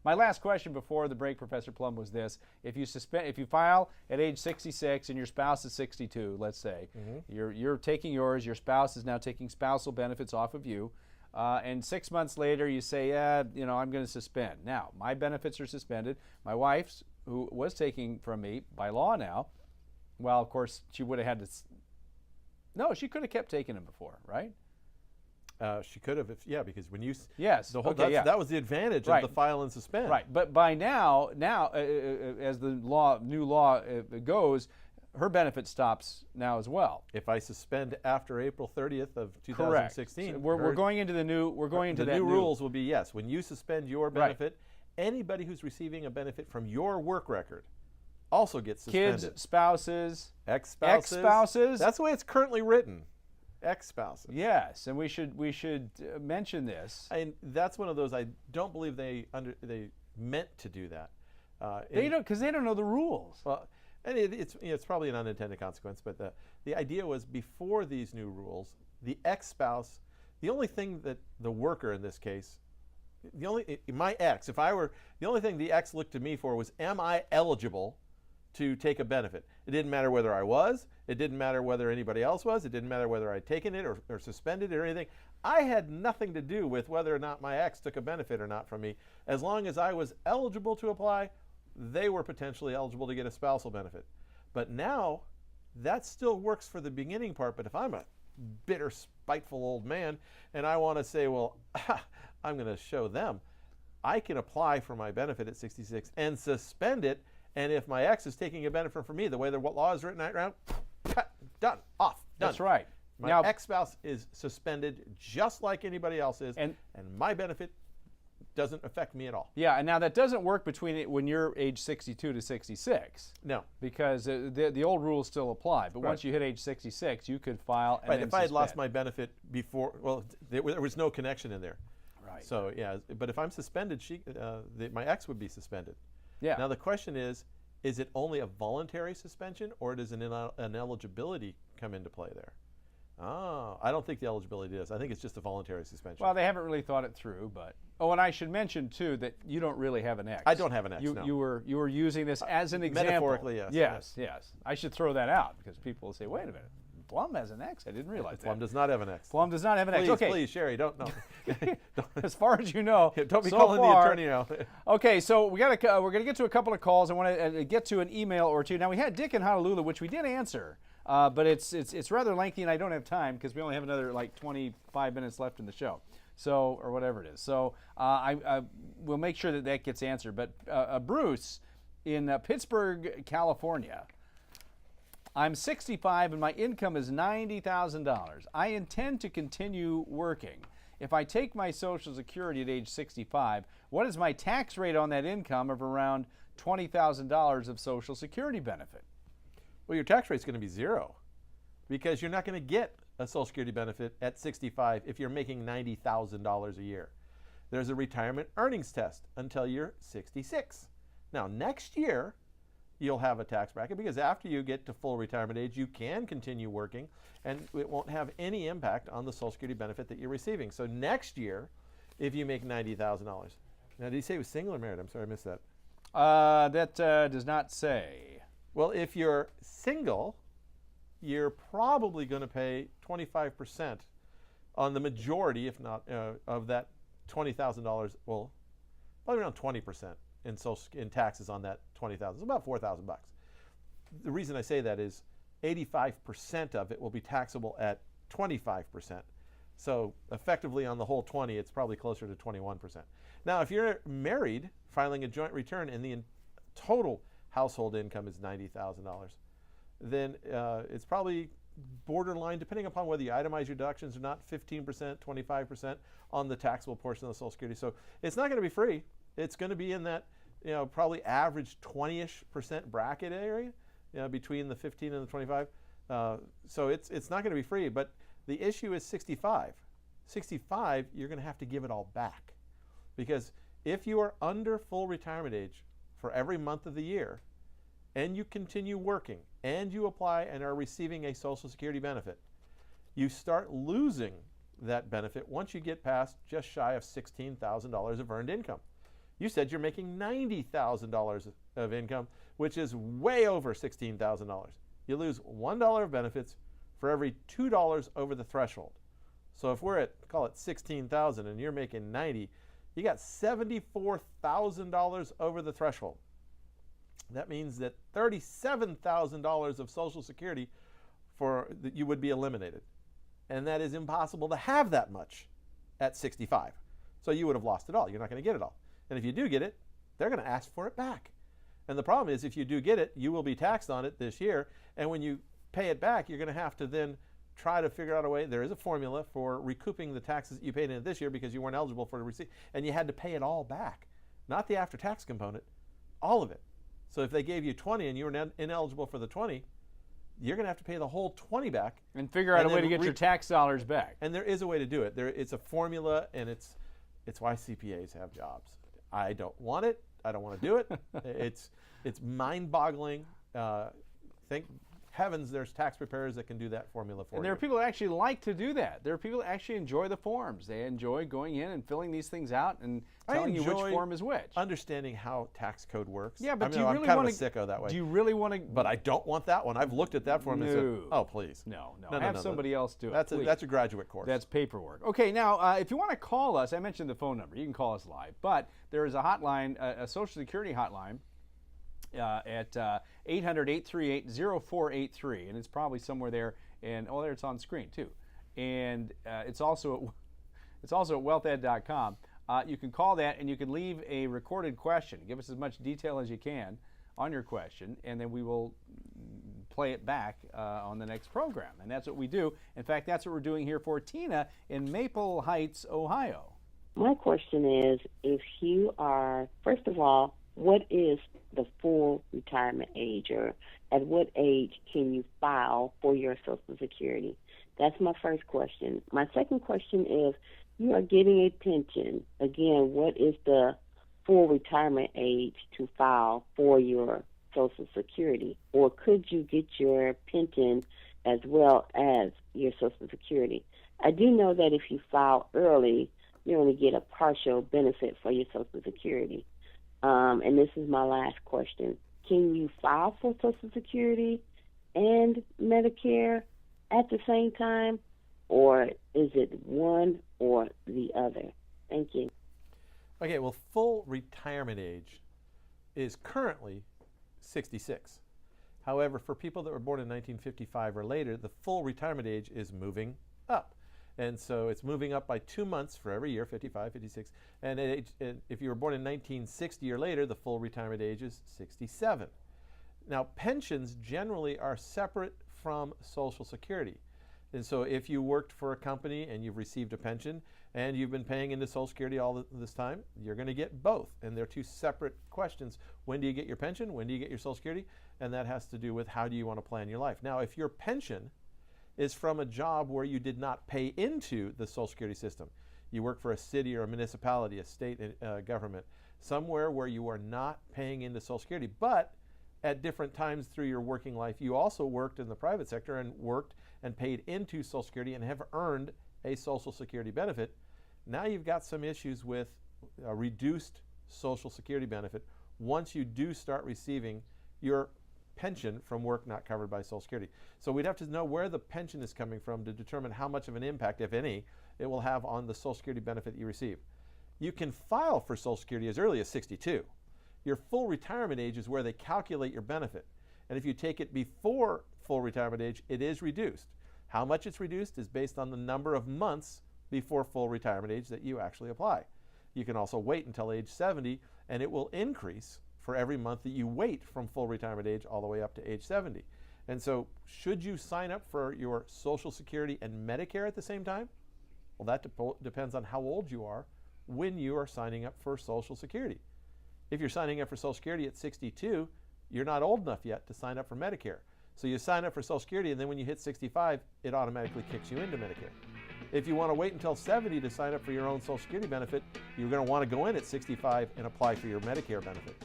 My last question before the break, Professor Plum, was this: if you file at age 66 and your spouse is 62, let's say, you're taking yours, your spouse is now taking spousal benefits off of you, and 6 months later you say, yeah, I'm going to suspend. Now, my benefits are suspended. My wife's, who was taking from me by law now, well, of course, she would have had to. No, she could have kept taking them before, right? She could have, because when you that was the advantage of the file and suspend. Right, but by now, as the new law goes, her benefit stops now as well. If I suspend after April 30th of 2016, so we're going into the new. We're going into the new rules will be yes. When you suspend your benefit, anybody who's receiving a benefit from your work record also gets suspended. Kids, spouses, ex-spouses. That's the way it's currently written. Ex-spouses. Yes, and we should mention this. And that's one of those. I don't believe they meant to do that. They don't, because they don't know the rules. Well, and it's probably an unintended consequence. But the idea was, before these new rules, the ex-spouse, the only thing that the worker in this case, my ex, the only thing the ex looked to me for was, am I eligible to take a benefit? It didn't matter whether I was. It didn't matter whether anybody else was. It didn't matter whether I'd taken it or suspended it or anything. I had nothing to do with whether or not my ex took a benefit or not from me. As long as I was eligible to apply, they were potentially eligible to get a spousal benefit. But now, that still works for the beginning part. But if I'm a bitter, spiteful old man and I want to say, well, I'm going to show them, I can apply for my benefit at 66 and suspend it. And if my ex is taking a benefit from me, the way the law is written right now, cut, done, off, done. That's right. My ex-spouse is suspended just like anybody else is, and my benefit doesn't affect me at all. Yeah, and now that doesn't work when you're age 62 to 66. No. Because the old rules still apply. But once you hit age 66, you could file and then if I had lost my benefit before, well, there was no connection in there. Right. So, yeah, but if I'm suspended, my ex would be suspended. Yeah. Now the question is it only a voluntary suspension, or does an eligibility come into play there? Oh, I don't think the eligibility is. I think it's just a voluntary suspension. Well, they haven't really thought it through, but and I should mention too that you don't really have an ex. I don't have an ex. No. You were using this as an example. Metaphorically, yes. Yes. I should throw that out because people will say, "Wait a minute, Plum has an ex? I didn't realize that." Plum does not have an ex. Plum does not have an ex. Okay. Please, Sherry, don't know. As far as you know, don't be calling the attorney now. Okay, so we're gonna get to a couple of calls. I want to get to an email or two. Now we had Dick in Honolulu, which we did answer, but it's rather lengthy, and I don't have time because we only have another 25 minutes left in the show, so or whatever it is. So I will make sure that gets answered. But Bruce in Pittsburgh, California. I'm 65 and my income is $90,000. I intend to continue working. If I take my Social Security at age 65, what is my tax rate on that income of around $20,000 of Social Security benefit? Well, your tax rate is going to be zero because you're not going to get a Social Security benefit at 65 if you're making $90,000 a year. There's a retirement earnings test until you're 66. Now, next year, you'll have a tax bracket because after you get to full retirement age, you can continue working and it won't have any impact on the Social Security benefit that you're receiving. So next year, if you make $90,000. Now, did he say he was single or married? I'm sorry, I missed that. That does not say. Well, if you're single, you're probably going to pay 25% on the majority, if not, of that $20,000. Well, probably around 20%. In taxes on that $20,000, it's about $4,000. The reason I say that is 85% of it will be taxable at 25%. So effectively on the whole 20, it's probably closer to 21%. Now, if you're married, filing a joint return and the total household income is $90,000, then it's probably borderline, depending upon whether you itemize your deductions or not, 15%, 25% on the taxable portion of the Social Security. So it's not going to be free. It's going to be in that, probably average 20-ish% bracket area, between the 15 and the 25. So it's not going to be free. But the issue is 65. 65, you're going to have to give it all back, because if you are under full retirement age for every month of the year, and you continue working, and you apply and are receiving a Social Security benefit, you start losing that benefit once you get past just shy of $16,000 of earned income. You said you're making $90,000 of income, which is way over $16,000. You lose $1 of benefits for every $2 over the threshold. So if we're at, call it $16,000 and you're making $90,000, you got $74,000 over the threshold. That means that $37,000 of Social Security that you would be eliminated. And that is impossible to have that much at 65. So you would have lost it all. You're not going to get it all. And if you do get it, they're going to ask for it back. And the problem is, if you do get it, you will be taxed on it this year. And when you pay it back, you're going to have to then try to figure out a way. There is a formula for recouping the taxes that you paid in it this year because you weren't eligible for the receipt. And you had to pay it all back. Not the after-tax component, all of it. So if they gave you 20 and you were ineligible for the 20, you're going to have to pay the whole 20 back. And figure out a way to get your tax dollars back. And there is a way to do it. It's a formula, and it's why CPAs have jobs. I don't want it. I don't want to do it. It's mind-boggling. Thank heavens there's tax preparers that can do that formula for you. And there are people that actually like to do that. There are people that actually enjoy the forms. They enjoy going in and filling these things out and telling you which form is which. Understanding how tax code works. Yeah, but do you I'm really kind want of a sicko that way. Do you really want to? But I don't want that one. I've looked at that form and said, oh, please. No. Have somebody else do it. That's a graduate course. That's paperwork. Okay, now if you want to call us, I mentioned the phone number. You can call us live, but there is a hotline, a Social Security hotline. At 800-838-0483, and it's probably somewhere there. And there it's on screen too. And it's also at wealthed.com. You can call that, and you can leave a recorded question. Give us as much detail as you can on your question, and then we will play it back on the next program. And that's what we do. In fact, that's what we're doing here for Tina in Maple Heights, Ohio. My question is, if you are, first of all, what is the full retirement age, or at what age can you file for your Social Security? That's my first question. My second question is, you are getting a pension. Again, what is the full retirement age to file for your Social Security? Or could you get your pension as well as your Social Security? I do know that if you file early, you only get a partial benefit for your Social Security. And this is my last question. Can you file for Social Security and Medicare at the same time, or is it one or the other? Thank you. Okay, well, full retirement age is currently 66. However, for people that were born in 1955 or later, the full retirement age is moving up. And so it's moving up by 2 months for every year, 55, 56. And if you were born in 1960 or later, the full retirement age is 67. Now, pensions generally are separate from Social Security. And so if you worked for a company and you've received a pension and you've been paying into Social Security all this time, you're going to get both. And they're two separate questions. When do you get your pension? When do you get your Social Security? And that has to do with how do you want to plan your life. Now, if your pension is from a job where you did not pay into the Social Security system. You work for a city or a municipality, a state government, somewhere where you are not paying into Social Security, but at different times through your working life, you also worked in the private sector and worked and paid into Social Security and have earned a Social Security benefit. Now you've got some issues with a reduced Social Security benefit once you do start receiving your pension from work not covered by Social Security. So we'd have to know where the pension is coming from to determine how much of an impact, if any, it will have on the Social Security benefit that you receive. You can file for Social Security as early as 62. Your full retirement age is where they calculate your benefit. And if you take it before full retirement age, it is reduced. How much it's reduced is based on the number of months before full retirement age that you actually apply. You can also wait until age 70, and it will increase for every month that you wait from full retirement age all the way up to age 70. And so should you sign up for your Social Security and Medicare at the same time? Well, that depends on how old you are when you are signing up for Social Security. If you're signing up for Social Security at 62, you're not old enough yet to sign up for Medicare. So you sign up for Social Security, and then when you hit 65, it automatically kicks you into Medicare. If you want to wait until 70 to sign up for your own Social Security benefit, you're going to want to go in at 65 and apply for your Medicare benefit.